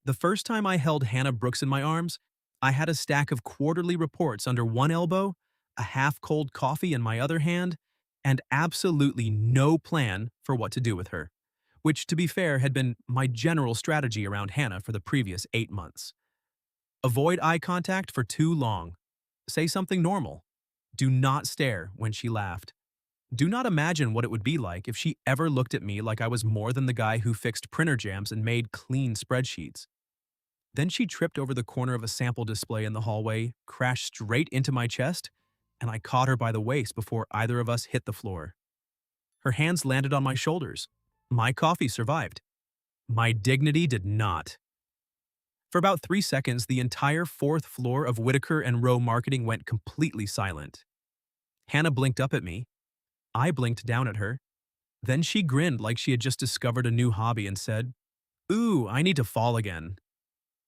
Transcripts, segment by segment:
The first time I held Hannah Brooks in my arms, I had a stack of quarterly reports under one elbow, a half-cold coffee in my other hand, and absolutely no plan for what to do with her, which, to be fair, had been my general strategy around Hannah for the previous 8 months. Avoid eye contact for too long. Say something normal. Do not stare when she laughed. Do not imagine what it would be like if she ever looked at me like I was more than the guy who fixed printer jams and made clean spreadsheets. Then she tripped over the corner of a sample display in the hallway, crashed straight into my chest, and I caught her by the waist before either of us hit the floor. Her hands landed on my shoulders. My coffee survived. My dignity did not. For about 3 seconds, the entire fourth floor of Whitaker and Rowe Marketing went completely silent. Hannah blinked up at me. I blinked down at her. Then she grinned like she had just discovered a new hobby and said, "Ooh, I need to fall again."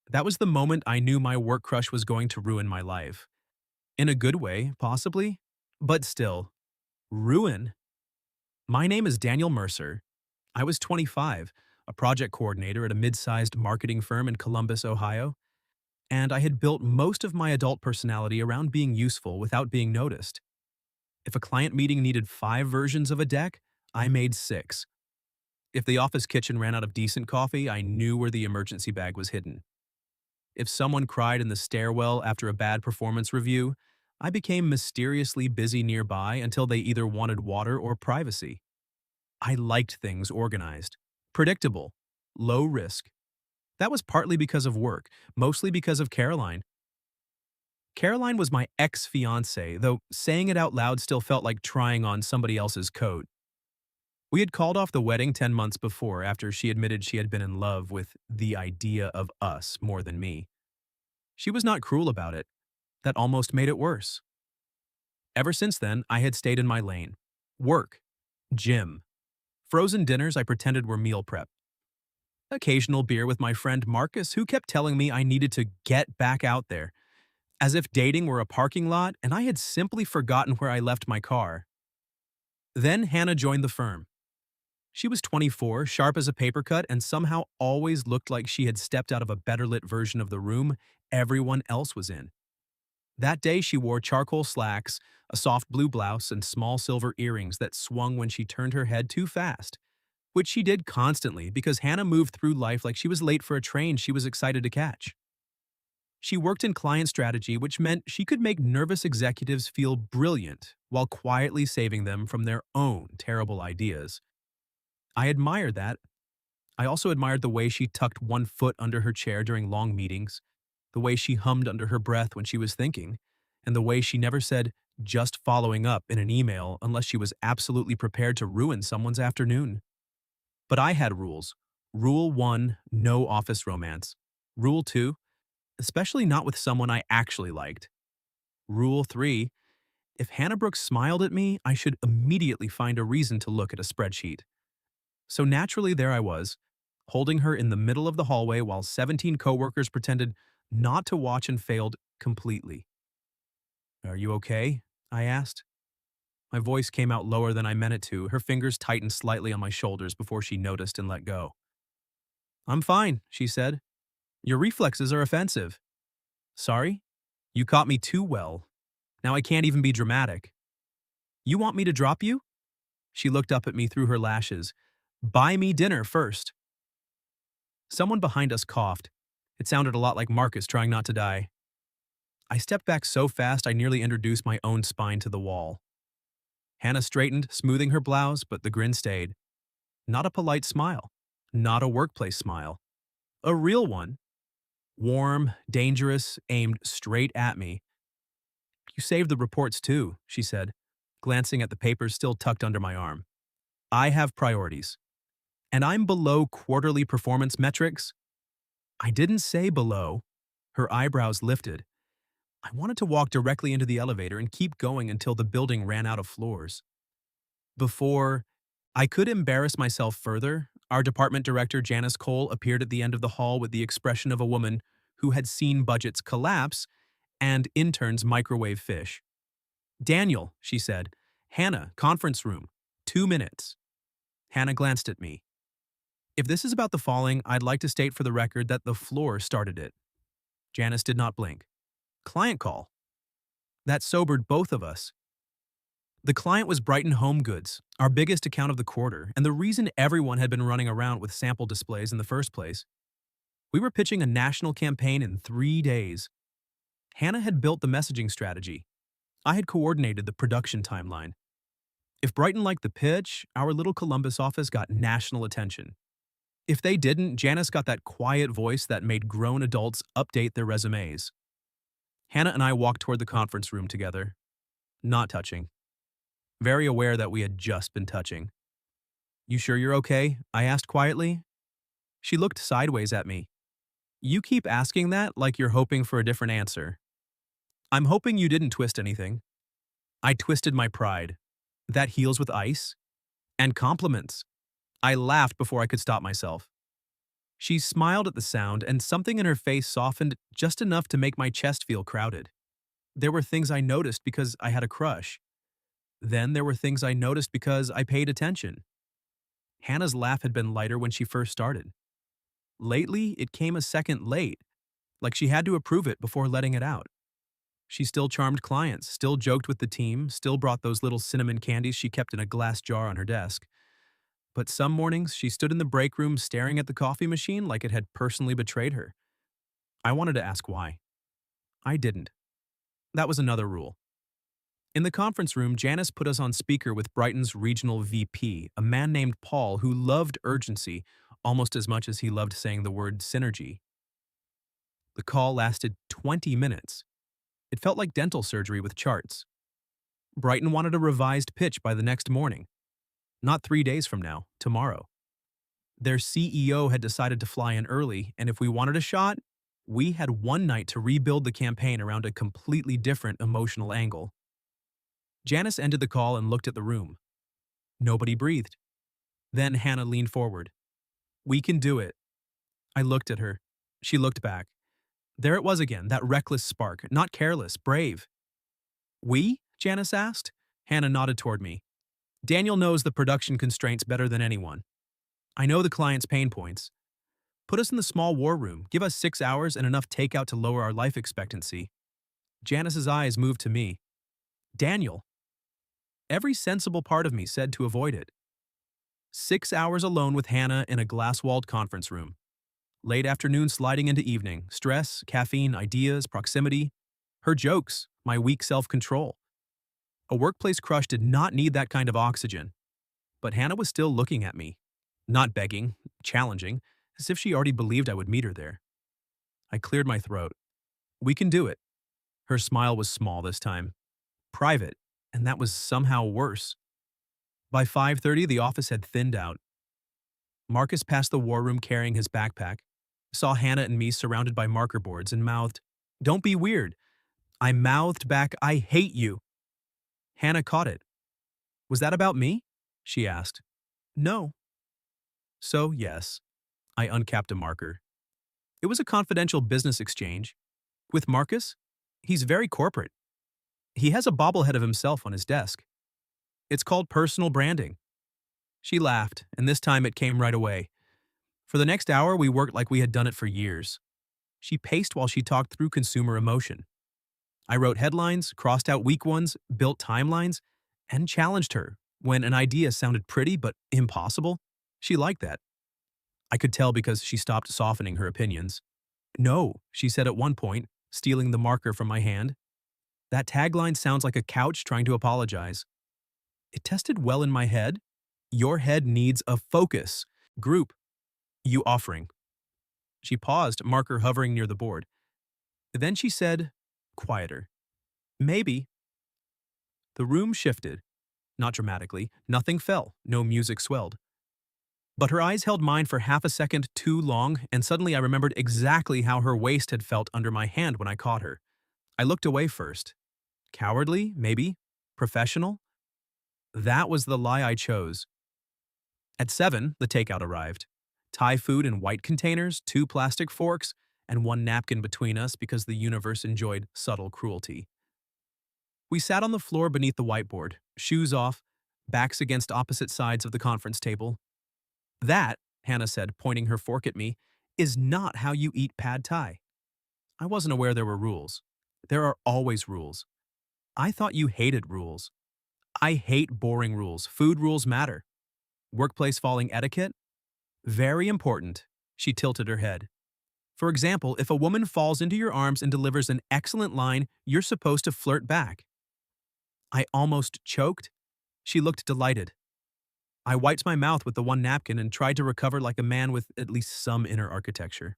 That was the moment I knew my work crush was going to ruin my life. In a good way, possibly, but still, ruin. My name is Daniel Mercer. I was 25, a project coordinator at a mid-sized marketing firm in Columbus, Ohio, and I had built most of my adult personality around being useful without being noticed. If a client meeting needed 5 versions of a deck, I made 6. If the office kitchen ran out of decent coffee, I knew where the emergency bag was hidden. If someone cried in the stairwell after a bad performance review, I became mysteriously busy nearby until they either wanted water or privacy. I liked things organized, predictable, low risk. That was partly because of work, mostly because of Caroline. Caroline was my ex-fiancée, though saying it out loud still felt like trying on somebody else's coat. We had called off the wedding 10 months before after she admitted she had been in love with the idea of us more than me. She was not cruel about it. That almost made it worse. Ever since then, I had stayed in my lane. Work. Gym. Frozen dinners I pretended were meal prep. Occasional beer with my friend Marcus, who kept telling me I needed to get back out there, as if dating were a parking lot and I had simply forgotten where I left my car. Then Hannah joined the firm. She was 24, sharp as a paper cut, and somehow always looked like she had stepped out of a better lit version of the room everyone else was in. That day she wore charcoal slacks, a soft blue blouse, and small silver earrings that swung when she turned her head too fast, which she did constantly because Hannah moved through life like she was late for a train she was excited to catch. She worked in client strategy, which meant she could make nervous executives feel brilliant while quietly saving them from their own terrible ideas. I admired that. I also admired the way she tucked one foot under her chair during long meetings, the way she hummed under her breath when she was thinking, and the way she never said, "just following up" in an email unless she was absolutely prepared to ruin someone's afternoon. But I had rules. Rule 1, no office romance. Rule 2, especially not with someone I actually liked. Rule 3, if Hannah Brooks smiled at me, I should immediately find a reason to look at a spreadsheet. So naturally, there I was, holding her in the middle of the hallway while 17 coworkers pretended not to watch and failed completely. "Are you okay?" I asked. My voice came out lower than I meant it to. Her fingers tightened slightly on my shoulders before she noticed and let go. "I'm fine," she said. "Your reflexes are offensive." "Sorry? You caught me too well. Now I can't even be dramatic." "You want me to drop you?" She looked up at me through her lashes. "Buy me dinner first." Someone behind us coughed. It sounded a lot like Marcus trying not to die. I stepped back so fast I nearly introduced my own spine to the wall. Hannah straightened, smoothing her blouse, but the grin stayed. Not a polite smile. Not a workplace smile. A real one. Warm, dangerous, aimed straight at me. "You saved the reports too," she said, glancing at the papers still tucked under my arm. "I have priorities. And I'm below quarterly performance metrics." I didn't say below. Her eyebrows lifted. I wanted to walk directly into the elevator and keep going until the building ran out of floors. Before I could embarrass myself further, our department director, Janice Cole, appeared at the end of the hall with the expression of a woman who had seen budgets collapse and interns microwave fish. "Daniel," she said. "Hannah, conference room. 2 minutes." Hannah glanced at me. If this is about the falling, I'd like to state for the record that the floor started it. Janice did not blink. Client call. That sobered both of us. The client was Brighton Home Goods, our biggest account of the quarter, and the reason everyone had been running around with sample displays in the first place. We were pitching a national campaign in 3 days. Hannah had built the messaging strategy. I had coordinated the production timeline. If Brighton liked the pitch, our little Columbus office got national attention. If they didn't, Janice got that quiet voice that made grown adults update their resumes. Hannah and I walked toward the conference room together, not touching, very aware that we had just been touching. "You sure you're okay?" I asked quietly. She looked sideways at me. "You keep asking that like you're hoping for a different answer." "I'm hoping you didn't twist anything." I twisted my pride. That heals with ice. And compliments. I laughed before I could stop myself. She smiled at the sound, and something in her face softened just enough to make my chest feel crowded. There were things I noticed because I had a crush. Then there were things I noticed because I paid attention. Hannah's laugh had been lighter when she first started. Lately, it came a second late, like she had to approve it before letting it out. She still charmed clients, still joked with the team, still brought those little cinnamon candies she kept in a glass jar on her desk. But some mornings, she stood in the break room staring at the coffee machine like it had personally betrayed her. I wanted to ask why. I didn't. That was another rule. In the conference room, Janice put us on speaker with Brighton's regional VP, a man named Paul who loved urgency almost as much as he loved saying the word synergy. The call lasted 20 minutes. It felt like dental surgery with charts. Brighton wanted a revised pitch by the next morning. Not 3 days from now, tomorrow. Their CEO had decided to fly in early, and if we wanted a shot, we had one night to rebuild the campaign around a completely different emotional angle. Janice ended the call and looked at the room. Nobody breathed. Then Hannah leaned forward. "We can do it." I looked at her. She looked back. There it was again, that reckless spark, not careless, brave. "We?" Janice asked. Hannah nodded toward me. "Daniel knows the production constraints better than anyone. I know the client's pain points. Put us in the small war room, give us 6 hours and enough takeout to lower our life expectancy." Janice's eyes moved to me. "Daniel." Every sensible part of me said to avoid it. 6 hours alone with Hannah in a glass-walled conference room. Late afternoon sliding into evening, stress, caffeine, ideas, proximity. Her jokes, my weak self-control. A workplace crush did not need that kind of oxygen. But Hannah was still looking at me. Not begging, challenging, as if she already believed I would meet her there. I cleared my throat. "We can do it." Her smile was small this time. Private, and that was somehow worse. By 5:30, the office had thinned out. Marcus passed the war room carrying his backpack, saw Hannah and me surrounded by marker boards, and mouthed, "Don't be weird." I mouthed back, "I hate you." Hannah caught it. "Was that about me?" she asked. "No." So, yes. I uncapped a marker. It was a confidential business exchange. With Marcus, he's very corporate. He has a bobblehead of himself on his desk. It's called personal branding. She laughed, and this time it came right away. For the next hour, we worked like we had done it for years. She paced while she talked through consumer emotion. I wrote headlines, crossed out weak ones, built timelines, and challenged her. When an idea sounded pretty but impossible, she liked that. I could tell because she stopped softening her opinions. "No," she said at one point, stealing the marker from my hand. "That tagline sounds like a couch trying to apologize." It tested well in my head. Your head needs a focus. Group. You offering. She paused, marker hovering near the board. Then she said, quieter, "Maybe." The room shifted. Not dramatically. Nothing fell. No music swelled. But her eyes held mine for half a second too long, and suddenly I remembered exactly how her waist had felt under my hand when I caught her. I looked away first. Cowardly, maybe. Professional. That was the lie I chose. At 7, the takeout arrived. Thai food in white containers, 2 plastic forks, and 1 napkin between us because the universe enjoyed subtle cruelty. We sat on the floor beneath the whiteboard, shoes off, backs against opposite sides of the conference table. That, Hannah said, pointing her fork at me, is not how you eat pad thai. I wasn't aware there were rules. There are always rules. I thought you hated rules. I hate boring rules. Food rules matter. Workplace falling etiquette? Very important. She tilted her head. For example, if a woman falls into your arms and delivers an excellent line, you're supposed to flirt back. I almost choked. She looked delighted. I wiped my mouth with the one napkin and tried to recover like a man with at least some inner architecture.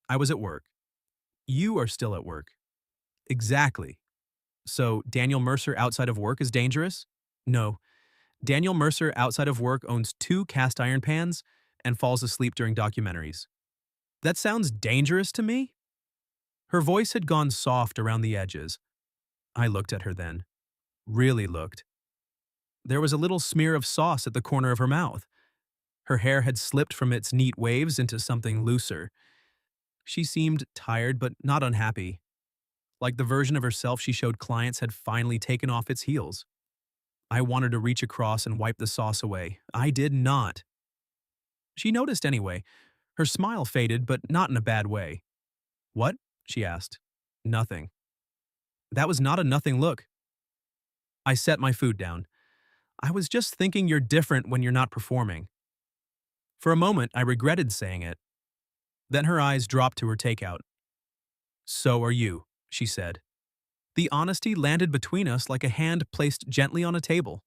I was at work. You are still at work. Exactly. So, Daniel Mercer outside of work is dangerous? No. Daniel Mercer outside of work owns 2 cast iron pans and falls asleep during documentaries. That sounds dangerous to me? Her voice had gone soft around the edges. I looked at her then. Really looked. There was a little smear of sauce at the corner of her mouth. Her hair had slipped from its neat waves into something looser. She seemed tired but not unhappy. Like the version of herself she showed clients had finally taken off its heels. I wanted to reach across and wipe the sauce away. I did not. She noticed anyway. Her smile faded, but not in a bad way. What? She asked. Nothing. That was not a nothing look. I set my food down. I was just thinking you're different when you're not performing. For a moment, I regretted saying it. Then her eyes dropped to her takeout. So are you, she said. The honesty landed between us like a hand placed gently on a table.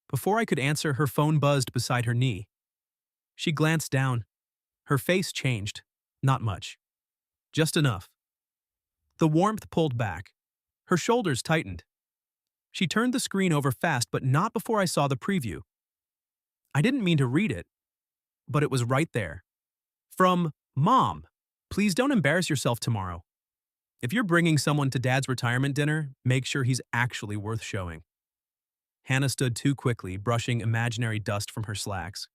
Before I could answer, her phone buzzed beside her knee. She glanced down. Her face changed. Not much. Just enough. The warmth pulled back. Her shoulders tightened. She turned the screen over fast, but not before I saw the preview. I didn't mean to read it, but it was right there. From Mom, please don't embarrass yourself tomorrow. If you're bringing someone to Dad's retirement dinner, make sure he's actually worth showing. Hannah stood too quickly, brushing imaginary dust from her slacks.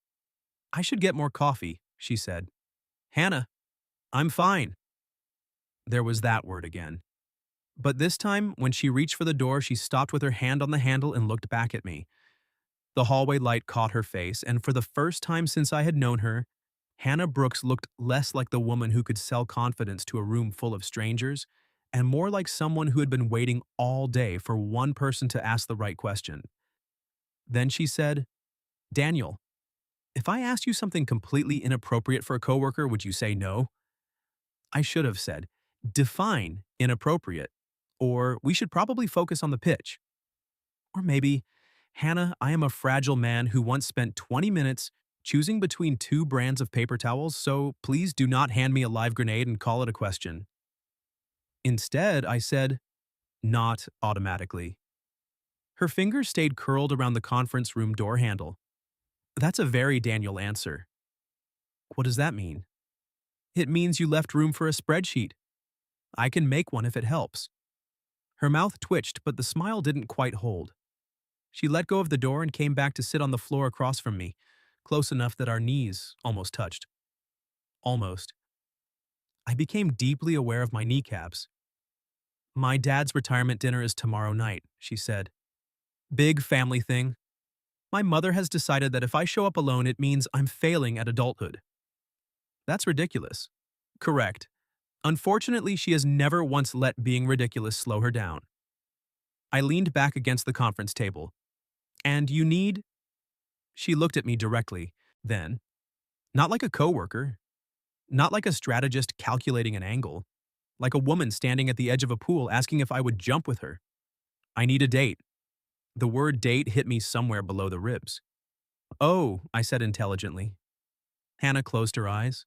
I should get more coffee, she said. Hannah, I'm fine. There was that word again. But this time, when she reached for the door, she stopped with her hand on the handle and looked back at me. The hallway light caught her face, and for the first time since I had known her, Hannah Brooks looked less like the woman who could sell confidence to a room full of strangers, and more like someone who had been waiting all day for one person to ask the right question. Then she said, Daniel, if I asked you something completely inappropriate for a coworker, would you say no? I should have said, define inappropriate, or we should probably focus on the pitch. Or maybe, Hannah, I am a fragile man who once spent 20 minutes choosing between 2 brands of paper towels, so please do not hand me a live grenade and call it a question. Instead, I said, not automatically. Her fingers stayed curled around the conference room door handle. That's a very Daniel answer. What does that mean? It means you left room for a spreadsheet. I can make one if it helps. Her mouth twitched, but the smile didn't quite hold. She let go of the door and came back to sit on the floor across from me, close enough that our knees almost touched. Almost. I became deeply aware of my kneecaps. My dad's retirement dinner is tomorrow night, she said. Big family thing. My mother has decided that if I show up alone, it means I'm failing at adulthood. That's ridiculous. Correct. Unfortunately, she has never once let being ridiculous slow her down. I leaned back against the conference table. And you need? She looked at me directly, then. Not like a coworker. Not like a strategist calculating an angle. Like a woman standing at the edge of a pool asking if I would jump with her. I need a date. The word date hit me somewhere below the ribs. Oh, I said intelligently. Hannah closed her eyes.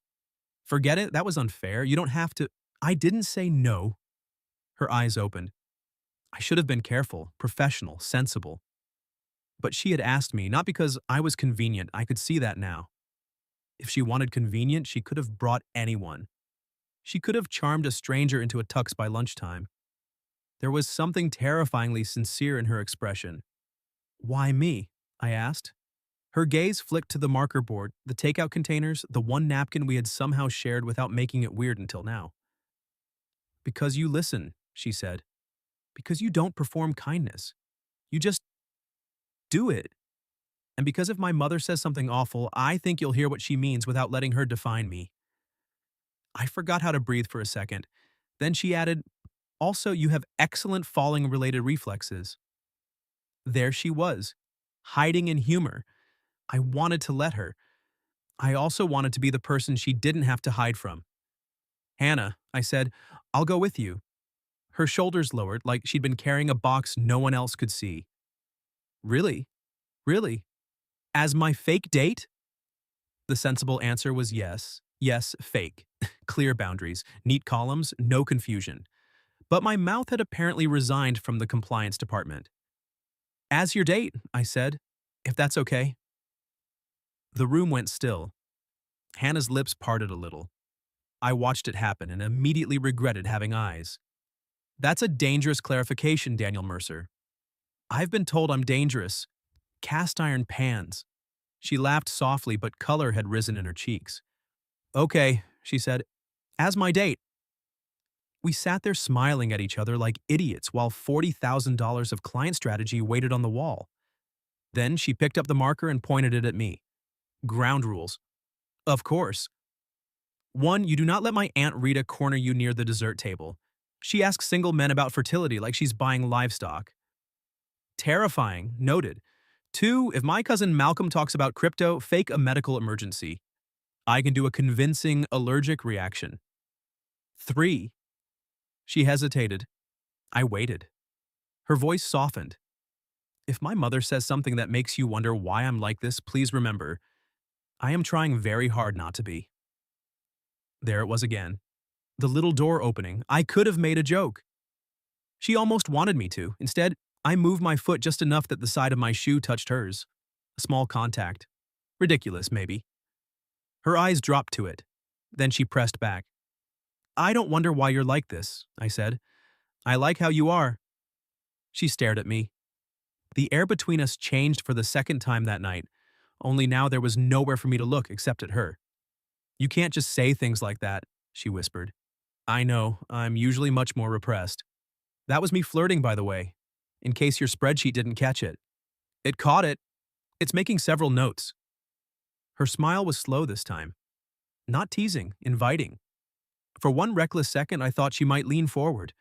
Forget it, that was unfair. You don't have to. I didn't say no. Her eyes opened. I should have been careful, professional, sensible. But she had asked me, not because I was convenient, I could see that now. If she wanted convenient, she could have brought anyone. She could have charmed a stranger into a tux by lunchtime. There was something terrifyingly sincere in her expression. Why me? I asked. Her gaze flicked to the marker board, the takeout containers, the one napkin we had somehow shared without making it weird until now. Because you listen, she said. Because you don't perform kindness. You just do it. And because if my mother says something awful, I think you'll hear what she means without letting her define me. I forgot how to breathe for a second. Then she added, also, you have excellent falling related reflexes. There she was, hiding in humor. I wanted to let her. I also wanted to be the person she didn't have to hide from. Hannah, I said, I'll go with you. Her shoulders lowered like she'd been carrying a box no one else could see. Really? Really? As my fake date? The sensible answer was yes. Yes, fake. Clear boundaries, neat columns, no confusion. But my mouth had apparently resigned from the compliance department. As your date, I said, if that's okay. The room went still. Hannah's lips parted a little. I watched it happen and immediately regretted having eyes. That's a dangerous clarification, Daniel Mercer. I've been told I'm dangerous. Cast iron pans. She laughed softly, but color had risen in her cheeks. Okay, she said, as my date. We sat there smiling at each other like idiots while $40,000 of client strategy waited on the wall. Then she picked up the marker and pointed it at me. Ground rules. Of course. 1. You do not let my Aunt Rita corner you near the dessert table. She asks single men about fertility like she's buying livestock. Terrifying, noted. 2. If my cousin Malcolm talks about crypto, fake a medical emergency. I can do a convincing allergic reaction. 3. She hesitated. I waited. Her voice softened. If my mother says something that makes you wonder why I'm like this, please remember, I am trying very hard not to be. There it was again. The little door opening. I could have made a joke. She almost wanted me to. Instead, I moved my foot just enough that the side of my shoe touched hers. A small contact. Ridiculous, maybe. Her eyes dropped to it. Then she pressed back. I don't wonder why you're like this, I said. I like how you are. She stared at me. The air between us changed for the second time that night, only now there was nowhere for me to look except at her. You can't just say things like that, she whispered. I know, I'm usually much more repressed. That was me flirting, by the way, in case your spreadsheet didn't catch it. It caught it. It's making several notes. Her smile was slow this time. Not teasing, inviting. For one reckless second, I thought she might lean forward.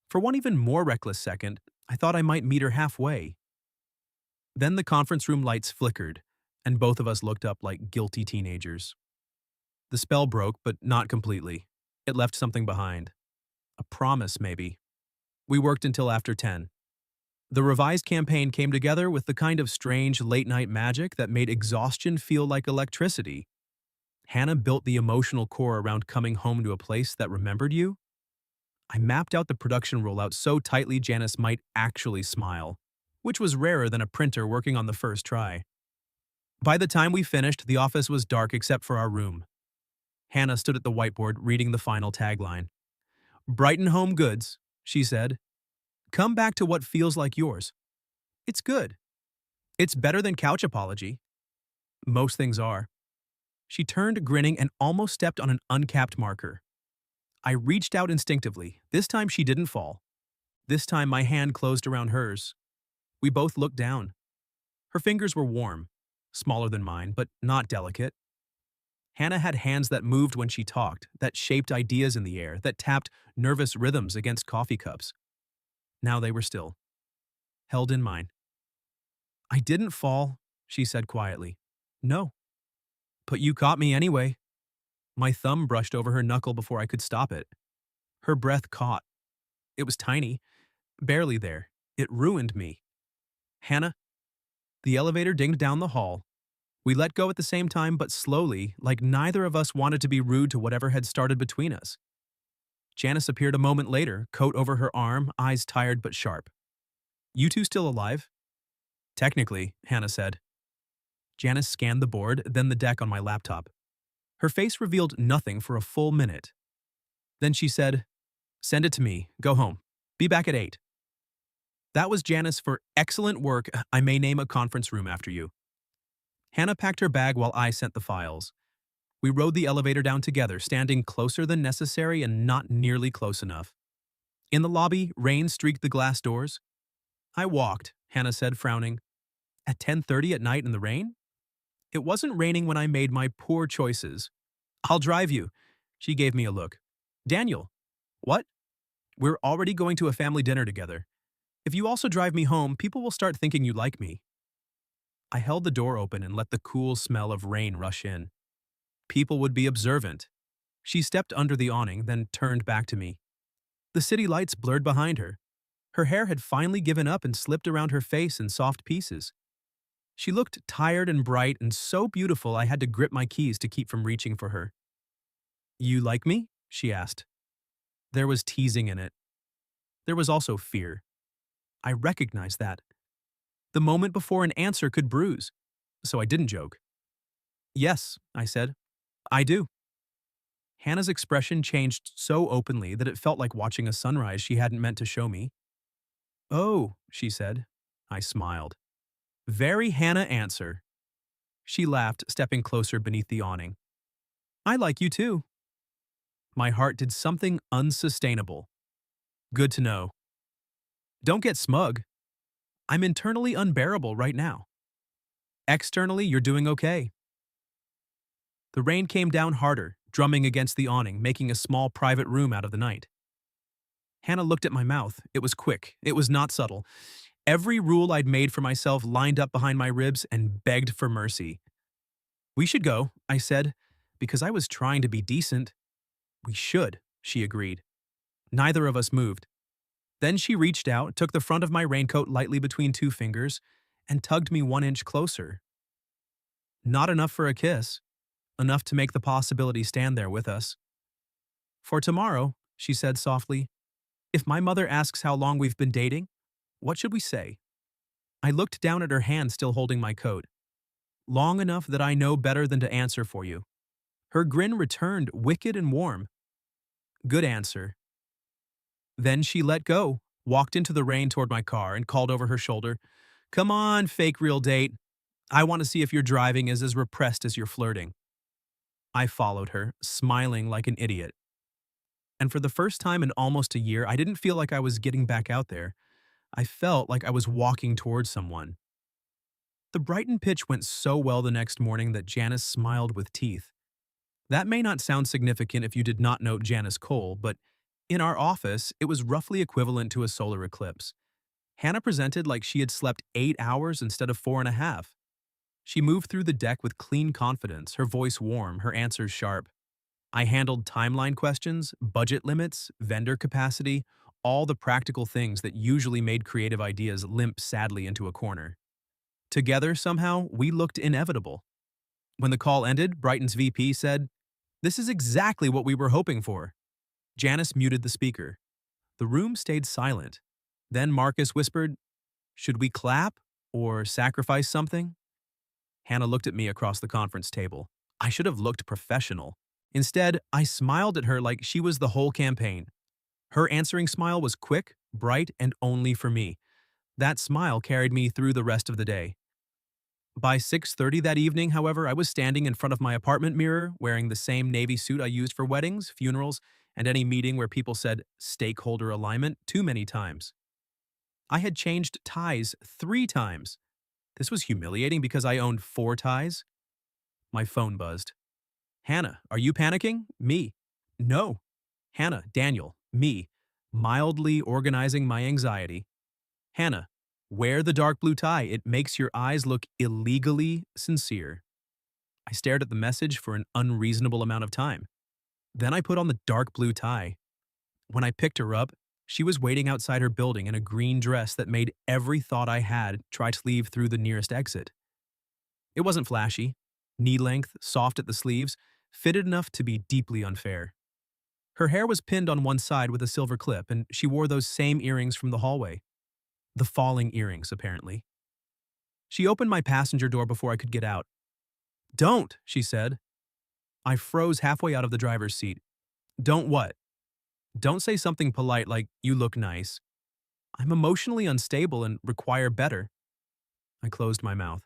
For one even more reckless second, I thought I might meet her halfway. Then the conference room lights flickered, and both of us looked up like guilty teenagers. The spell broke, but not completely. It left something behind. A promise, maybe. We worked until after 10. The revised campaign came together with the kind of strange late-night magic that made exhaustion feel like electricity. Hannah built the emotional core around coming home to a place that remembered you. I mapped out the production rollout so tightly Janice might actually smile, which was rarer than a printer working on the first try. By the time we finished, the office was dark except for our room. Hannah stood at the whiteboard reading the final tagline. Brighton Home Goods, she said. Come back to what feels like yours. It's good. It's better than couch apology. Most things are. She turned, grinning, and almost stepped on an uncapped marker. I reached out instinctively. This time she didn't fall. This time my hand closed around hers. We both looked down. Her fingers were warm, smaller than mine, but not delicate. Hannah had hands that moved when she talked, that shaped ideas in the air, that tapped nervous rhythms against coffee cups. Now they were still, held in mine. I didn't fall, she said quietly. No. But you caught me anyway. My thumb brushed over her knuckle before I could stop it. Her breath caught. It was tiny, barely there. It ruined me. Hannah? The elevator dinged down the hall. We let go at the same time, but slowly, like neither of us wanted to be rude to whatever had started between us. Janice appeared a moment later, coat over her arm, eyes tired but sharp. You two still alive? Technically, Hannah said. Janice scanned the board, then the deck on my laptop. Her face revealed nothing for a full minute. Then she said, Send it to me. Go home. Be back at 8. That was Janice for excellent work. I may name a conference room after you. Hannah packed her bag while I sent the files. We rode the elevator down together, standing closer than necessary and not nearly close enough. In the lobby, rain streaked the glass doors. I walked, Hannah said, frowning. At 10:30 at night in the rain? It wasn't raining when I made my poor choices. I'll drive you. She gave me a look. Daniel. What? We're already going to a family dinner together. If you also drive me home, people will start thinking you like me. I held the door open and let the cool smell of rain rush in. People would be observant. She stepped under the awning, then turned back to me. The city lights blurred behind her. Her hair had finally given up and slipped around her face in soft pieces. She looked tired and bright and so beautiful I had to grip my keys to keep from reaching for her. You like me? She asked. There was teasing in it. There was also fear. I recognized that. The moment before an answer could bruise, so I didn't joke. Yes, I said. I do. Hannah's expression changed so openly that it felt like watching a sunrise she hadn't meant to show me. Oh, she said. I smiled. Very Hannah answer. She laughed, stepping closer beneath the awning. I like you too. My heart did something unsustainable. Good to know. Don't get smug. I'm internally unbearable right now. Externally, you're doing okay. The rain came down harder, drumming against the awning, making a small private room out of the night. Hannah looked at my mouth. It was quick. It was not subtle. Every rule I'd made for myself lined up behind my ribs and begged for mercy. We should go, I said, because I was trying to be decent. We should, she agreed. Neither of us moved. Then she reached out, took the front of my raincoat lightly between two fingers, and tugged me 1 inch closer. Not enough for a kiss, enough to make the possibility stand there with us. For tomorrow, she said softly, if my mother asks how long we've been dating, what should we say? I looked down at her hand still holding my coat. Long enough that I know better than to answer for you. Her grin returned, wicked and warm. Good answer. Then she let go, walked into the rain toward my car, and called over her shoulder, Come on, fake real date. I want to see if your driving is as repressed as your flirting. I followed her, smiling like an idiot. And for the first time in almost a year, I didn't feel like I was getting back out there. I felt like I was walking towards someone. The Brighton pitch went so well the next morning that Janice smiled with teeth. That may not sound significant if you did not note Janice Cole, but in our office, it was roughly equivalent to a solar eclipse. Hannah presented like she had slept 8 hours instead of 4.5. She moved through the deck with clean confidence, her voice warm, her answers sharp. I handled timeline questions, budget limits, vendor capacity, all the practical things that usually made creative ideas limp sadly into a corner. Together, somehow, we looked inevitable. When the call ended, Brighton's VP said, This is exactly what we were hoping for. Janice muted the speaker. The room stayed silent. Then Marcus whispered, Should we clap or sacrifice something? Hannah looked at me across the conference table. I should have looked professional. Instead, I smiled at her like she was the whole campaign. Her answering smile was quick, bright, and only for me. That smile carried me through the rest of the day. By 6:30 that evening, however, I was standing in front of my apartment mirror, wearing the same navy suit I used for weddings, funerals, and any meeting where people said stakeholder alignment too many times. I had changed ties 3 times. This was humiliating because I owned 4 ties. My phone buzzed. Hannah, are you panicking? Me. No. Hannah, Daniel, me, mildly organizing my anxiety. Hannah, wear the dark blue tie. It makes your eyes look illegally sincere. I stared at the message for an unreasonable amount of time. Then I put on the dark blue tie. When I picked her up, she was waiting outside her building in a green dress that made every thought I had try to leave through the nearest exit. It wasn't flashy, knee-length, soft at the sleeves, fitted enough to be deeply unfair. Her hair was pinned on one side with a silver clip, and she wore those same earrings from the hallway. The falling earrings, apparently. She opened my passenger door before I could get out. Don't, she said. I froze halfway out of the driver's seat. Don't what? Don't say something polite like, you look nice. I'm emotionally unstable and require better. I closed my mouth.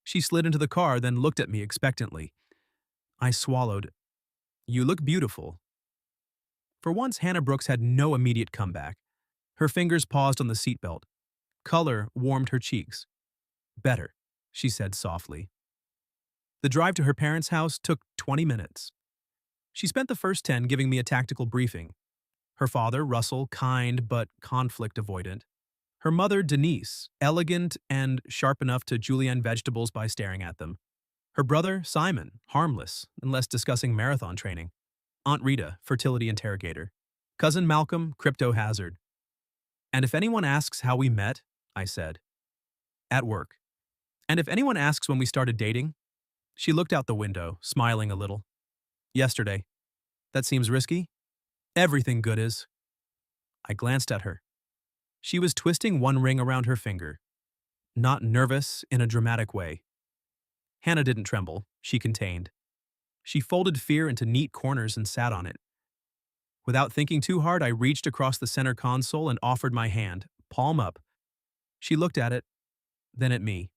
She slid into the car, then looked at me expectantly. I swallowed. You look beautiful. For once, Hannah Brooks had no immediate comeback. Her fingers paused on the seatbelt. Color warmed her cheeks. Better, she said softly. The drive to her parents' house took 20 minutes. She spent the first 10 giving me a tactical briefing. Her father, Russell, kind but conflict avoidant. Her mother, Denise, elegant and sharp enough to julienne vegetables by staring at them. Her brother, Simon, harmless, unless discussing marathon training. Aunt Rita, fertility interrogator. Cousin Malcolm, crypto hazard. And if anyone asks how we met, I said. At work. And if anyone asks when we started dating, she looked out the window, smiling a little. Yesterday. That seems risky? Everything good is. I glanced at her. She was twisting one ring around her finger. Not nervous in a dramatic way. Hannah didn't tremble. She contained. She folded fear into neat corners and sat on it. Without thinking too hard, I reached across the center console and offered my hand, palm up. She looked at it, then at me.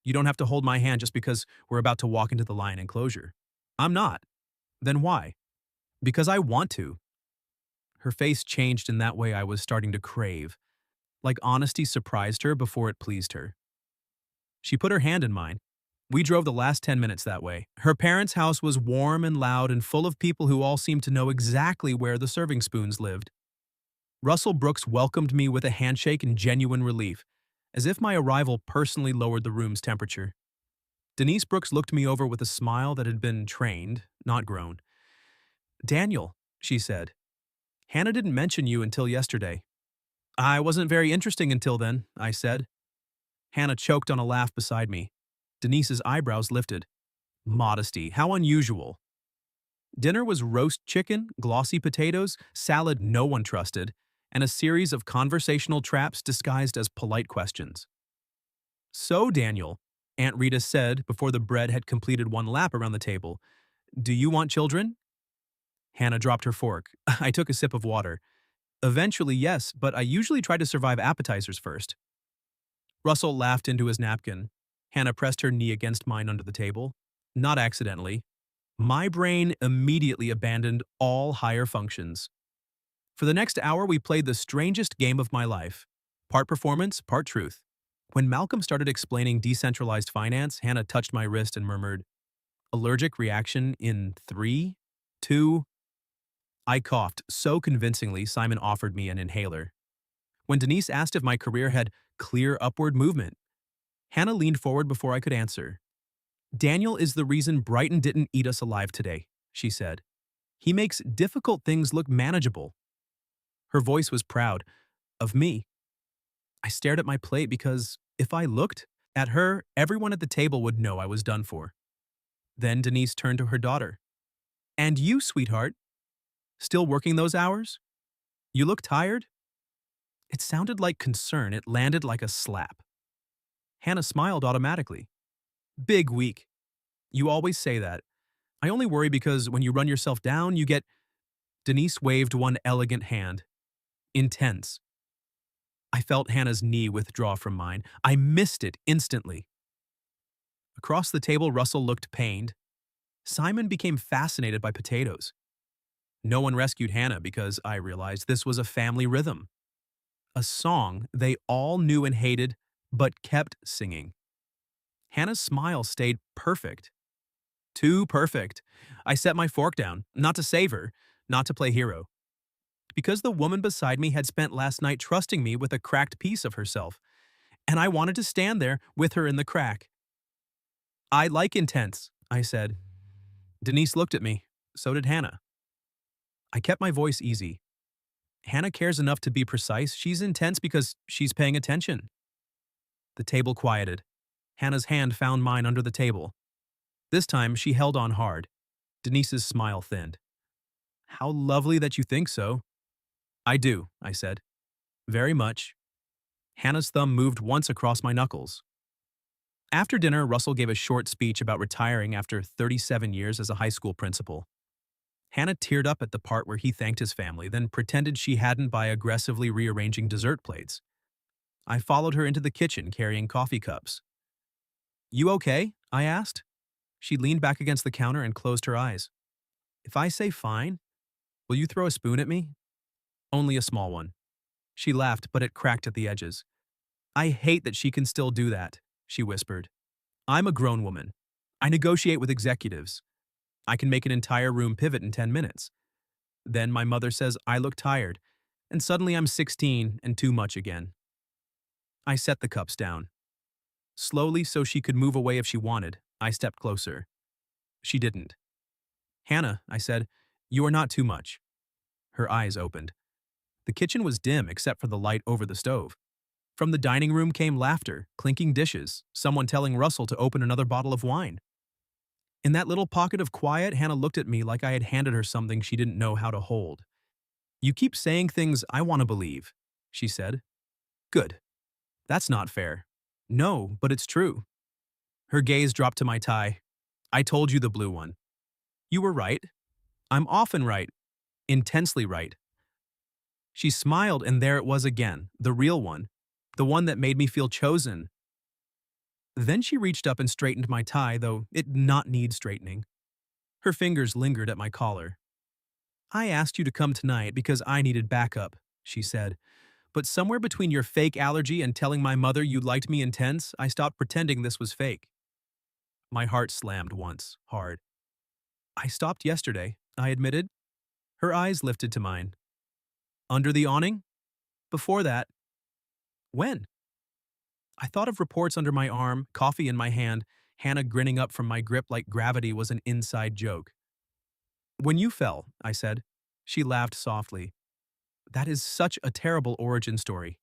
You don't have to hold my hand just because we're about to walk into the lion enclosure. I'm not. Then why? Because I want to. Her face changed in that way I was starting to crave, like honesty surprised her before it pleased her. She put her hand in mine. We drove the last 10 minutes that way. Her parents' house was warm and loud and full of people who all seemed to know exactly where the serving spoons lived. Russell Brooks welcomed me with a handshake and genuine relief, as if my arrival personally lowered the room's temperature. Denise Brooks looked me over with a smile that had been trained, not grown. Daniel, she said. Hannah didn't mention you until yesterday. I wasn't very interesting until then, I said. Hannah choked on a laugh beside me. Denise's eyebrows lifted. Modesty, how unusual. Dinner was roast chicken, glossy potatoes, salad no one trusted, and a series of conversational traps disguised as polite questions. So, Daniel, Aunt Rita said before the bread had completed one lap around the table, do you want children? Hannah dropped her fork. I took a sip of water. Eventually, yes, but I usually try to survive appetizers first. Russell laughed into his napkin. Hannah pressed her knee against mine under the table. Not accidentally. My brain immediately abandoned all higher functions. For the next hour, we played the strangest game of my life. Part performance, part truth. When Malcolm started explaining decentralized finance, Hannah touched my wrist and murmured, allergic reaction in 3, 2. I coughed so convincingly Simon offered me an inhaler. When Denise asked if my career had clear upward movement, Hannah leaned forward before I could answer. Daniel is the reason Brighton didn't eat us alive today, she said. He makes difficult things look manageable. Her voice was proud. Of me. I stared at my plate because, if I looked at her, everyone at the table would know I was done for. Then Denise turned to her daughter. And you, sweetheart? Still working those hours? You look tired? It sounded like concern. It landed like a slap. Hannah smiled automatically. Big week. You always say that. I only worry because when you run yourself down, you get... Denise waved one elegant hand. Intense. I felt Hannah's knee withdraw from mine. I missed it instantly. Across the table, Russell looked pained. Simon became fascinated by potatoes. No one rescued Hannah because I realized this was a family rhythm. A song they all knew and hated, but kept singing. Hannah's smile stayed perfect. Too perfect. I set my fork down, not to save her, not to play hero. Because the woman beside me had spent last night trusting me with a cracked piece of herself, and I wanted to stand there with her in the crack. I like intense, I said. Denise looked at me. So did Hannah. I kept my voice easy. Hannah cares enough to be precise. She's intense because she's paying attention. The table quieted. Hannah's hand found mine under the table. This time, she held on hard. Denise's smile thinned. How lovely that you think so. I do, I said. Very much. Hannah's thumb moved once across my knuckles. After dinner, Russell gave a short speech about retiring after 37 years as a high school principal. Hannah teared up at the part where he thanked his family, then pretended she hadn't by aggressively rearranging dessert plates. I followed her into the kitchen carrying coffee cups. You okay? I asked. She leaned back against the counter and closed her eyes. If I say fine, will you throw a spoon at me? Only a small one. She laughed, but it cracked at the edges. I hate that she can still do that. she whispered. I'm a grown woman. I negotiate with executives. I can make an entire room pivot in 10 minutes. Then my mother says I look tired, and suddenly I'm 16 and too much again. I set the cups down. Slowly, so she could move away if she wanted, I stepped closer. She didn't. Hannah, I said, you are not too much. Her eyes opened. The kitchen was dim except for the light over the stove. From the dining room came laughter, clinking dishes, someone telling Russell to open another bottle of wine. In that little pocket of quiet, Hannah looked at me like I had handed her something she didn't know how to hold. You keep saying things I want to believe, she said. Good. That's not fair. No, but it's true. Her gaze dropped to my tie. I told you the blue one. You were right. I'm often right. Intensely right. She smiled, and there it was again, the real one. The one that made me feel chosen. Then she reached up and straightened my tie, though it did not need straightening. Her fingers lingered at my collar. I asked you to come tonight because I needed backup, she said. But somewhere between your fake allergy and telling my mother you liked me intense, I stopped pretending this was fake. My heart slammed once, hard. I stopped yesterday, I admitted. Her eyes lifted to mine. Under the awning? Before that. When? I thought of reports under my arm, coffee in my hand, Hannah grinning up from my grip like gravity was an inside joke. When you fell, I said. She laughed softly. That is such a terrible origin story.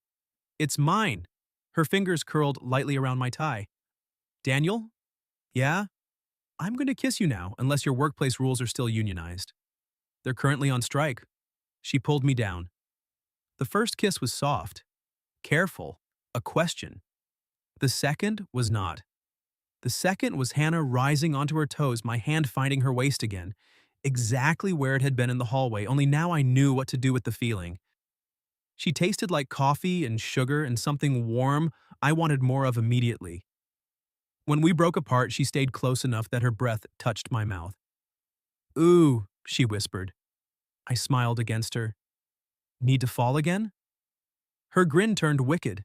It's mine. Her fingers curled lightly around my tie. Daniel? Yeah? I'm going to kiss you now, unless your workplace rules are still unionized. They're currently on strike. She pulled me down. The first kiss was soft, careful, a question. The second was not. The second was Hannah rising onto her toes, my hand finding her waist again, exactly where it had been in the hallway, only now I knew what to do with the feeling. She tasted like coffee and sugar and something warm I wanted more of immediately. When we broke apart, she stayed close enough that her breath touched my mouth. Ooh, she whispered. I smiled against her. Need to fall again? Her grin turned wicked.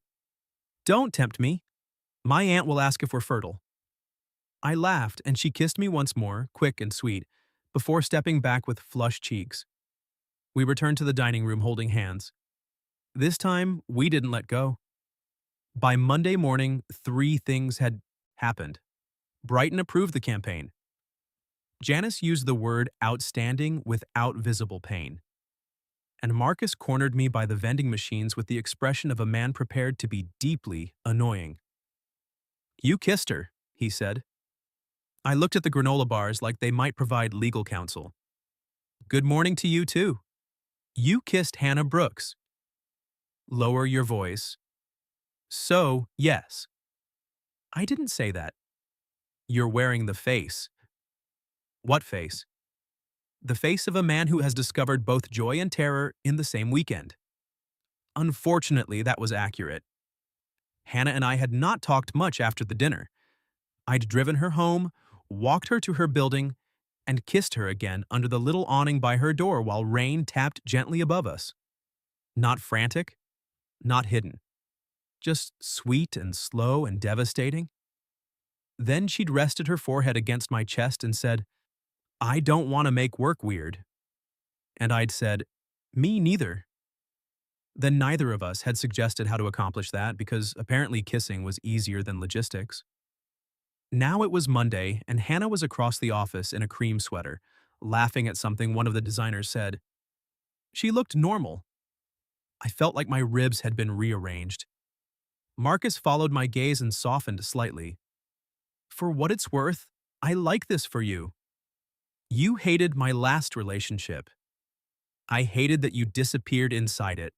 Don't tempt me. My aunt will ask if we're fertile. I laughed, and she kissed me once more, quick and sweet, before stepping back with flushed cheeks. We returned to the dining room holding hands. This time, we didn't let go. By Monday morning, 3 things had happened. Brighton approved the campaign. Janice used the word outstanding without visible pain. And Marcus cornered me by the vending machines with the expression of a man prepared to be deeply annoying. You kissed her, he said. I looked at the granola bars like they might provide legal counsel. Good morning to you, too. You kissed Hannah Brooks. Lower your voice. So, yes. I didn't say that. You're wearing the face. What face? The face of a man who has discovered both joy and terror in the same weekend. Unfortunately, that was accurate. Hannah and I had not talked much after the dinner. I'd driven her home, walked her to her building, and kissed her again under the little awning by her door while rain tapped gently above us. Not frantic, not hidden. Just sweet and slow and devastating. Then she'd rested her forehead against my chest and said, I don't want to make work weird. And I'd said, me neither. Then neither of us had suggested how to accomplish that because apparently kissing was easier than logistics. Now it was Monday, and Hannah was across the office in a cream sweater, laughing at something one of the designers said. She looked normal. I felt like my ribs had been rearranged. Marcus followed my gaze and softened slightly. For what it's worth, I like this for you. You hated my last relationship. I hated that you disappeared inside it.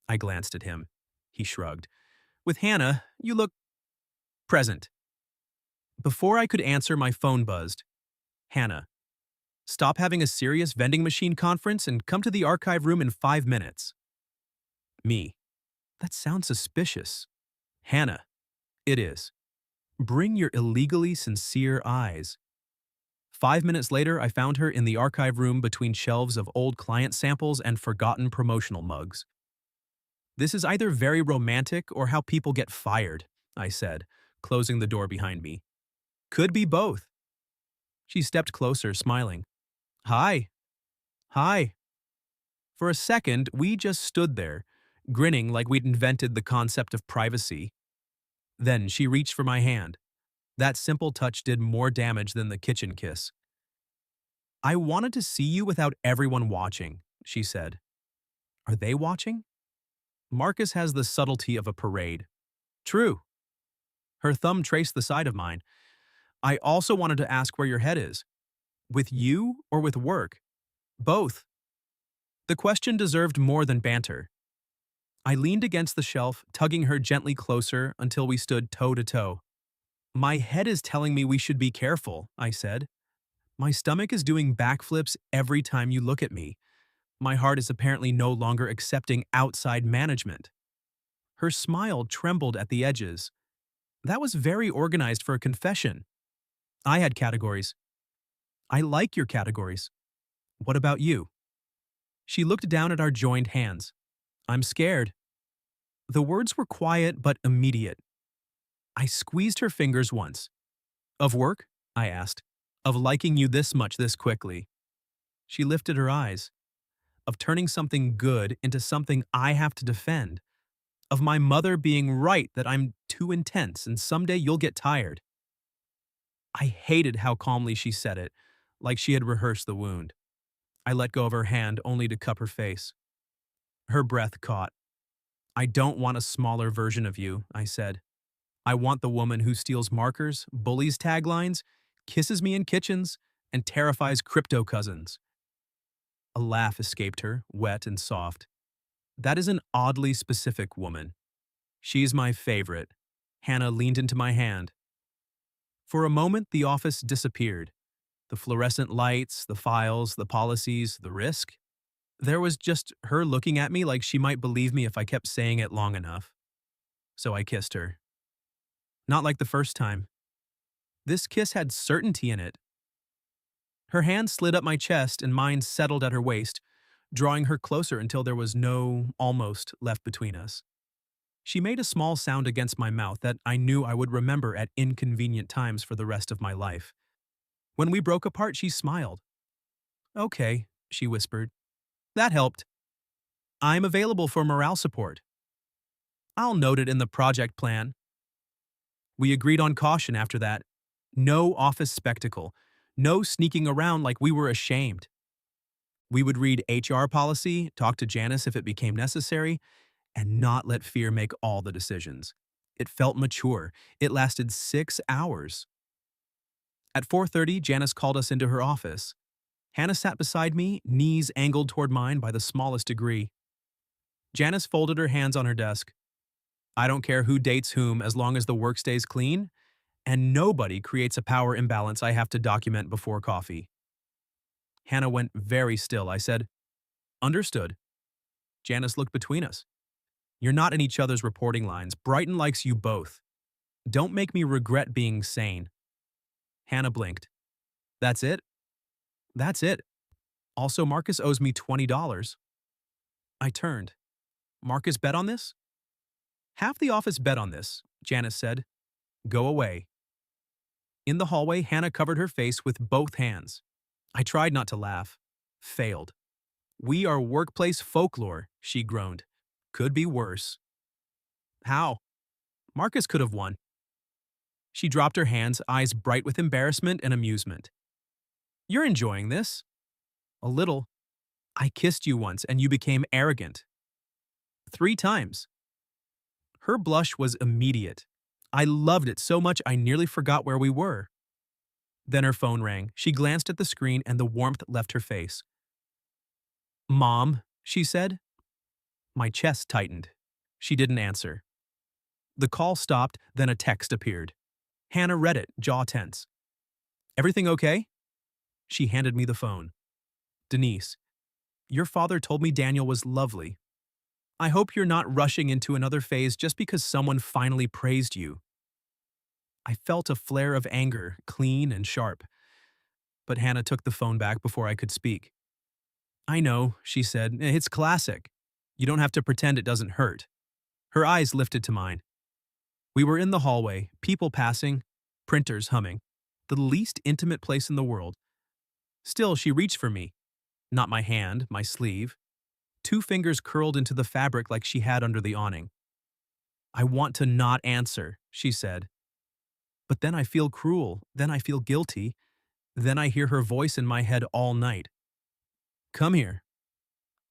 I glanced at him. He shrugged. With Hannah, you look present. Before I could answer, my phone buzzed. Hannah, stop having a serious vending machine conference and come to the archive room in 5 minutes. Me. That sounds suspicious. Hannah. It is. Bring your illegally sincere eyes. 5 minutes later, I found her in the archive room between shelves of old client samples and forgotten promotional mugs. This is either very romantic or how people get fired, I said, closing the door behind me. Could be both. She stepped closer, smiling. Hi. Hi. For a second, we just stood there, grinning like we'd invented the concept of privacy. Then she reached for my hand. That simple touch did more damage than the kitchen kiss. I wanted to see you without everyone watching, she said. Are they watching? Marcus has the subtlety of a parade. True. Her thumb traced the side of mine. I also wanted to ask where your head is. With you or with work? Both. The question deserved more than banter. I leaned against the shelf, tugging her gently closer until we stood toe to toe. My head is telling me we should be careful, I said. My stomach is doing backflips every time you look at me. My heart is apparently no longer accepting outside management. Her smile trembled at the edges. That was very organized for a confession. I had categories. I like your categories. What about you? She looked down at our joined hands. I'm scared. The words were quiet but immediate. I squeezed her fingers once. Of work? I asked. Of liking you this much this quickly. She lifted her eyes. Of turning something good into something I have to defend. Of my mother being right that I'm too intense and someday you'll get tired. I hated how calmly she said it, like she had rehearsed the wound. I let go of her hand only to cup her face. Her breath caught. I don't want a smaller version of you, I said. I want the woman who steals markers, bullies taglines, kisses me in kitchens, and terrifies crypto cousins. A laugh escaped her, wet and soft. That is an oddly specific woman. She's my favorite. Hannah leaned into my hand. For a moment, the office disappeared. The fluorescent lights, the files, the policies, the risk. There was just her looking at me like she might believe me if I kept saying it long enough. So I kissed her. Not like the first time. This kiss had certainty in it. Her hand slid up my chest and mine settled at her waist, drawing her closer until there was no almost left between us. She made a small sound against my mouth that I knew I would remember at inconvenient times for the rest of my life. When we broke apart, she smiled. Okay, she whispered. That helped. I'm available for morale support. I'll note it in the project plan. We agreed on caution after that. No office spectacle. No sneaking around like we were ashamed. We would read HR policy, talk to Janice if it became necessary, and not let fear make all the decisions. It felt mature. It lasted 6 hours. At 4:30, Janice called us into her office. Hannah sat beside me, knees angled toward mine by the smallest degree. Janice folded her hands on her desk. I don't care who dates whom as long as the work stays clean, and nobody creates a power imbalance I have to document before coffee. Hannah went very still. I said, Understood. Janice looked between us. You're not in each other's reporting lines. Brighton likes you both. Don't make me regret being sane. Hannah blinked. That's it? That's it. Also, Marcus owes me $20. I turned. Marcus bet on this? Half the office bet on this, Janice said. Go away. In the hallway, Hannah covered her face with both hands. I tried not to laugh. Failed. We are workplace folklore, she groaned. Could be worse. How? Marcus could have won. She dropped her hands, eyes bright with embarrassment and amusement. You're enjoying this? A little. I kissed you once and you became arrogant. 3 times. Her blush was immediate. I loved it so much I nearly forgot where we were. Then her phone rang. She glanced at the screen and the warmth left her face. Mom, she said. My chest tightened. She didn't answer. The call stopped, then a text appeared. Hannah read it, jaw tense. Everything okay? She handed me the phone. Denise, your father told me Daniel was lovely. I hope you're not rushing into another phase just because someone finally praised you. I felt a flare of anger, clean and sharp. But Hannah took the phone back before I could speak. I know, she said. It's classic. You don't have to pretend it doesn't hurt. Her eyes lifted to mine. We were in the hallway, people passing, printers humming. The least intimate place in the world. Still, she reached for me. Not my hand, my sleeve. Two fingers curled into the fabric like she had under the awning. "I want to not answer," she said. But then I feel cruel, then I feel guilty, then I hear her voice in my head all night. "Come here."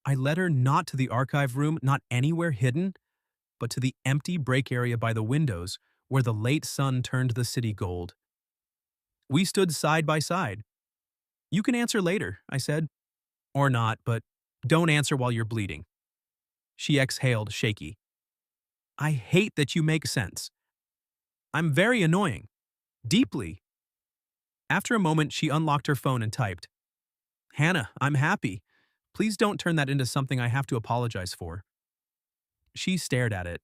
I led her not to the archive room, not anywhere hidden, but to the empty break area by the windows where the late sun turned the city gold. We stood side by side. "You can answer later," I said. "Or not, but don't answer while you're bleeding." She exhaled, shaky. "I hate that you make sense. I'm very annoying. Deeply." After a moment, she unlocked her phone and typed, "Hannah, I'm happy. Please don't turn that into something I have to apologize for." She stared at it.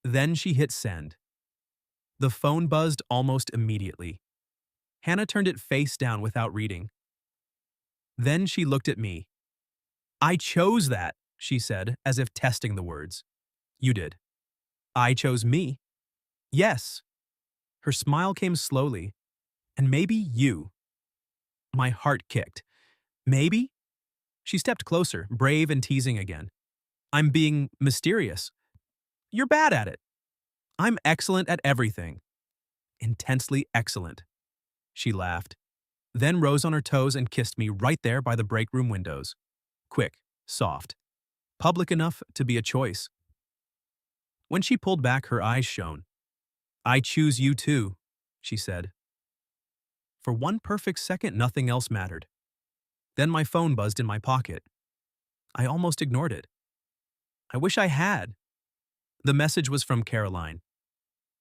Then she hit send. The phone buzzed almost immediately. Hannah turned it face down without reading. Then she looked at me. "I chose that," she said, as if testing the words. "You did." "I chose me." "Yes." Her smile came slowly. "And maybe you." My heart kicked. "Maybe?" She stepped closer, brave and teasing again. "I'm being mysterious." "You're bad at it." "I'm excellent at everything." "Intensely excellent." She laughed, then rose on her toes and kissed me right there by the break room windows. Quick, soft, public enough to be a choice. When she pulled back, her eyes shone. "I choose you too," she said. For one perfect second, nothing else mattered. Then my phone buzzed in my pocket. I almost ignored it. I wish I had. The message was from Caroline.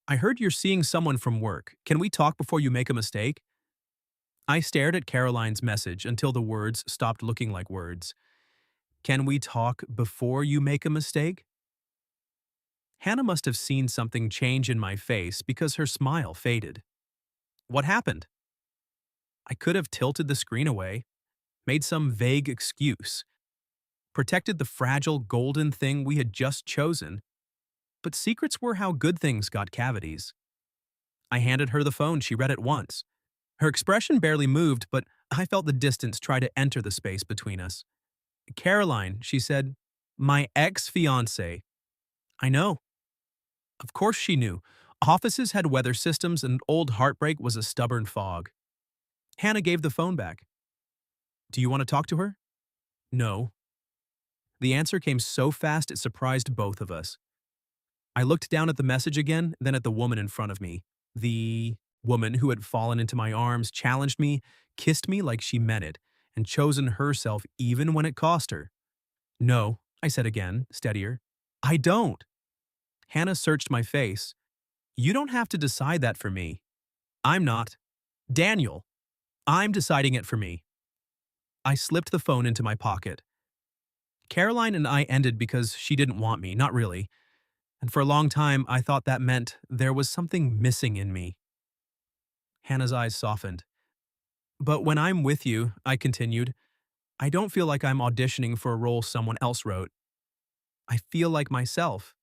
"I heard you're seeing someone from work. Can we talk before you make a mistake?" I stared at Caroline's message until the words stopped looking like words. "Can we talk before you make a mistake?" Hannah must have seen something change in my face because her smile faded. "What happened?" I could have tilted the screen away, made some vague excuse, protected the fragile golden thing we had just chosen, but secrets were how good things got cavities. I handed her the phone. She read it once. Her expression barely moved, but I felt the distance try to enter the space between us. "Caroline," she said, "my ex-fiancé." I know. Of course she knew. Offices had weather systems and old heartbreak was a stubborn fog. Hannah gave the phone back. "Do you want to talk to her?" "No." The answer came so fast it surprised both of us. I looked down at the message again, then at the woman in front of me. The woman who had fallen into my arms, challenged me, kissed me like she meant it, and chosen herself even when it cost her. "No," I said again, steadier. "I don't." Hannah searched my face. "You don't have to decide that for me." "I'm not." "Daniel, I'm deciding it for me." I slipped the phone into my pocket. Caroline and I ended because she didn't want me, not really. And for a long time, I thought that meant there was something missing in me. Hannah's eyes softened. "But when I'm with you," I continued, "I don't feel like I'm auditioning for a role someone else wrote. I feel like myself.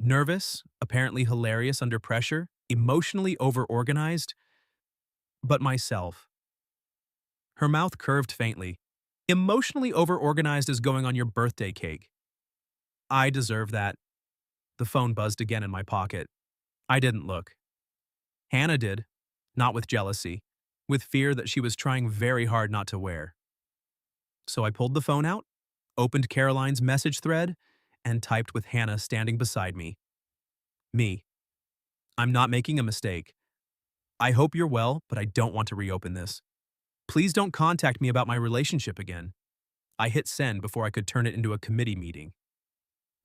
Nervous, apparently hilarious under pressure, emotionally over-organized, but myself." Her mouth curved faintly. "Emotionally over-organized is going on your birthday cake." I deserve that. The phone buzzed again in my pocket. I didn't look. Hannah did, not with jealousy, with fear that she was trying very hard not to wear. So I pulled the phone out, opened Caroline's message thread, and typed with Hannah standing beside me. Me. "I'm not making a mistake. I hope you're well, but I don't want to reopen this. Please don't contact me about my relationship again." I hit send before I could turn it into a committee meeting.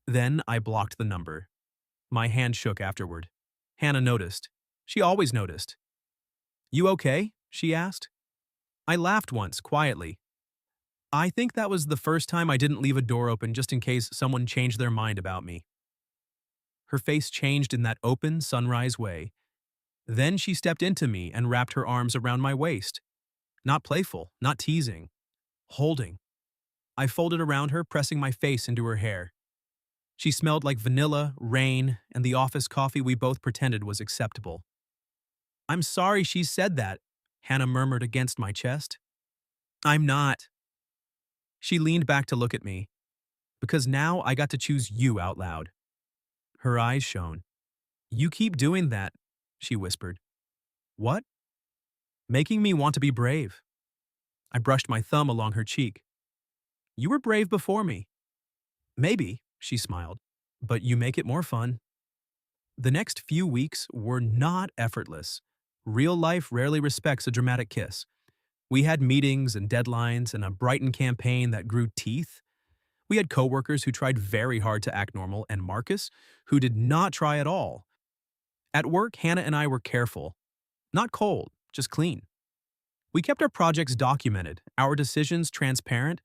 Then I blocked the number. My hand shook afterward. Hannah noticed. She always noticed. "You okay?" she asked. I laughed once, quietly. I think that was the first time I didn't leave a door open just in case someone changed their mind about me. Her face changed in that open, sunrise way. Then she stepped into me and wrapped her arms around my waist. Not playful, not teasing. Holding. I folded around her, pressing my face into her hair. She smelled like vanilla, rain, and the office coffee we both pretended was acceptable. I'm sorry she said that, Hannah murmured against my chest. I'm not. She leaned back to look at me, because now I got to choose you out loud. Her eyes shone. You keep doing that, she whispered. What? Making me want to be brave. I brushed my thumb along her cheek. You were brave before me. Maybe, she smiled, but you make it more fun. The next few weeks were not effortless. Real life rarely respects a dramatic kiss. We had meetings and deadlines and a Brighton campaign that grew teeth. We had coworkers who tried very hard to act normal and Marcus, who did not try at all. At work, Hannah and I were careful. Not cold, just clean. We kept our projects documented, our decisions transparent,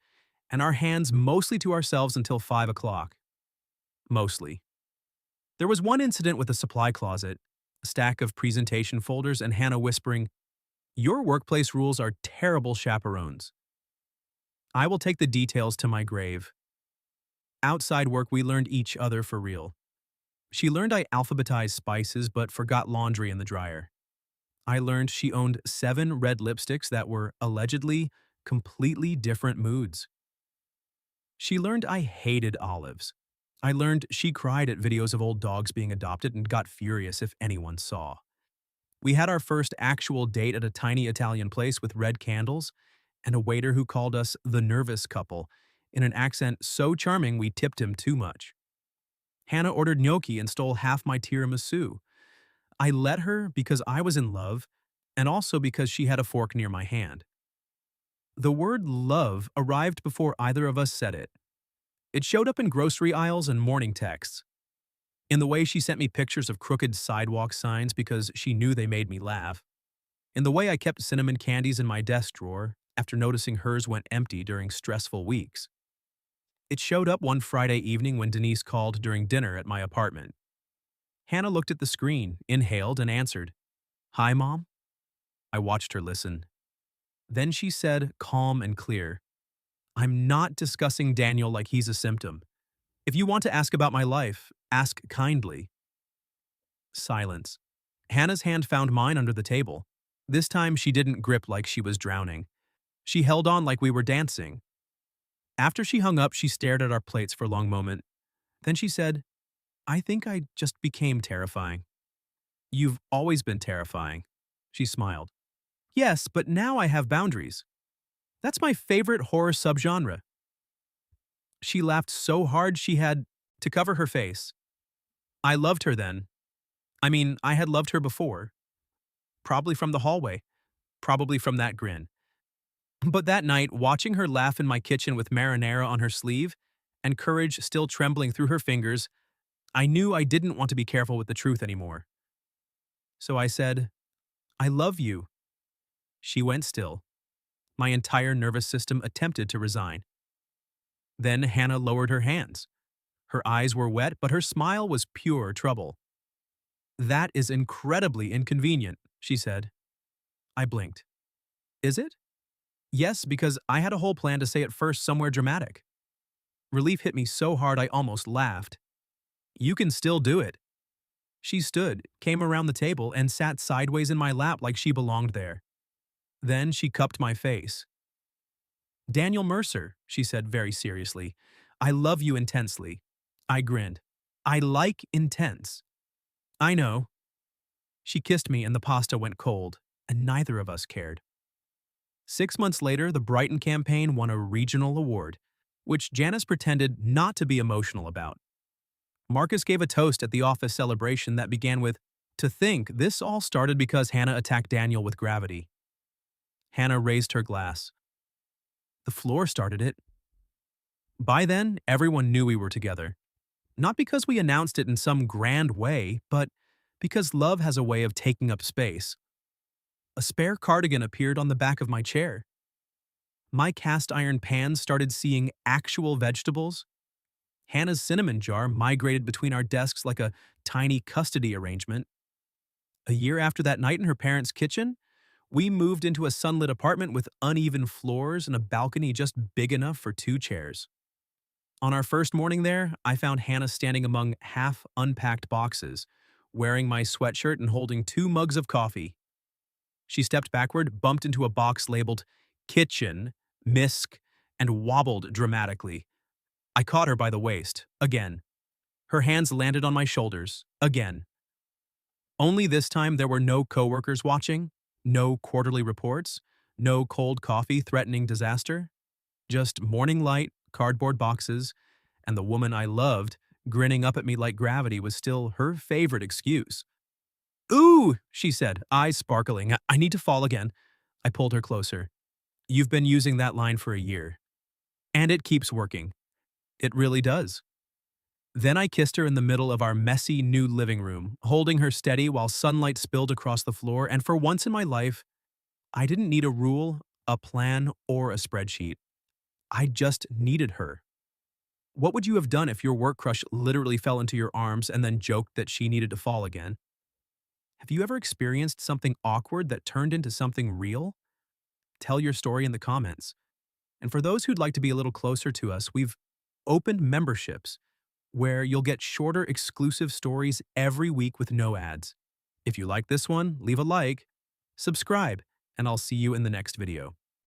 and our hands mostly to ourselves until 5 o'clock. Mostly. There was one incident with a supply closet, a stack of presentation folders, and Hannah whispering, Your workplace rules are terrible chaperones. I will take the details to my grave. Outside work, we learned each other for real. She learned I alphabetized spices but forgot laundry in the dryer. I learned she owned 7 red lipsticks that were, allegedly, completely different moods. She learned I hated olives. I learned she cried at videos of old dogs being adopted and got furious if anyone saw. We had our first actual date at a tiny Italian place with red candles and a waiter who called us the nervous couple in an accent so charming we tipped him too much. Hannah ordered gnocchi and stole half my tiramisu. I let her because I was in love and also because she had a fork near my hand. The word love arrived before either of us said it. It showed up in grocery aisles and morning texts. In the way she sent me pictures of crooked sidewalk signs because she knew they made me laugh. In the way I kept cinnamon candies in my desk drawer after noticing hers went empty during stressful weeks. It showed up one Friday evening when Denise called during dinner at my apartment. Hannah looked at the screen, inhaled, and answered, Hi, Mom? I watched her listen. Then she said, calm and clear, I'm not discussing Daniel like he's a symptom. If you want to ask about my life, ask kindly. Silence. Hannah's hand found mine under the table. This time she didn't grip like she was drowning. She held on like we were dancing. After she hung up, she stared at our plates for a long moment. Then she said, I think I just became terrifying. You've always been terrifying. She smiled. Yes, but now I have boundaries. That's my favorite horror subgenre. She laughed so hard she had to cover her face. I loved her then. I had loved her before. Probably from the hallway. Probably from that grin. But that night, watching her laugh in my kitchen with marinara on her sleeve and courage still trembling through her fingers, I knew I didn't want to be careful with the truth anymore. So I said, I love you. She went still. My entire nervous system attempted to resign. Then Hannah lowered her hands. Her eyes were wet, but her smile was pure trouble. That is incredibly inconvenient, she said. I blinked. Is it? Yes, because I had a whole plan to say it first somewhere dramatic. Relief hit me so hard I almost laughed. You can still do it. She stood, came around the table, and sat sideways in my lap like she belonged there. Then she cupped my face. Daniel Mercer, she said very seriously, I love you intensely. I grinned. I like intense. I know. She kissed me and the pasta went cold, and neither of us cared. 6 months later, the Brighton campaign won a regional award, which Janice pretended not to be emotional about. Marcus gave a toast at the office celebration that began with, To think this all started because Hannah attacked Daniel with gravity. Hannah raised her glass. The floor started it. By then, everyone knew we were together. Not because we announced it in some grand way, but because love has a way of taking up space. A spare cardigan appeared on the back of my chair. My cast iron pans started seeing actual vegetables. Hannah's cinnamon jar migrated between our desks like a tiny custody arrangement. A year after that night in her parents' kitchen, we moved into a sunlit apartment with uneven floors and a balcony just big enough for 2 chairs. On our first morning there, I found Hannah standing among half-unpacked boxes, wearing my sweatshirt and holding two mugs of coffee. She stepped backward, bumped into a box labeled Kitchen, Misk, and wobbled dramatically. I caught her by the waist, again. Her hands landed on my shoulders, again. Only this time there were no coworkers watching, no quarterly reports, no cold coffee threatening disaster. Just morning light, cardboard boxes, and the woman I loved grinning up at me like gravity was still her favorite excuse. "Ooh," she said, eyes sparkling. I need to fall again." I pulled her closer. "You've been using that line for a year. And it keeps working. It really does." Then I kissed her in the middle of our messy new living room, holding her steady while sunlight spilled across the floor, and for once in my life, I didn't need a rule, a plan, or a spreadsheet. I just needed her. What would you have done if your work crush literally fell into your arms and then joked that she needed to fall again? Have you ever experienced something awkward that turned into something real? Tell your story in the comments. And for those who'd like to be a little closer to us, we've opened memberships where you'll get shorter exclusive stories every week with no ads. If you like this one, leave a like, subscribe, and I'll see you in the next video.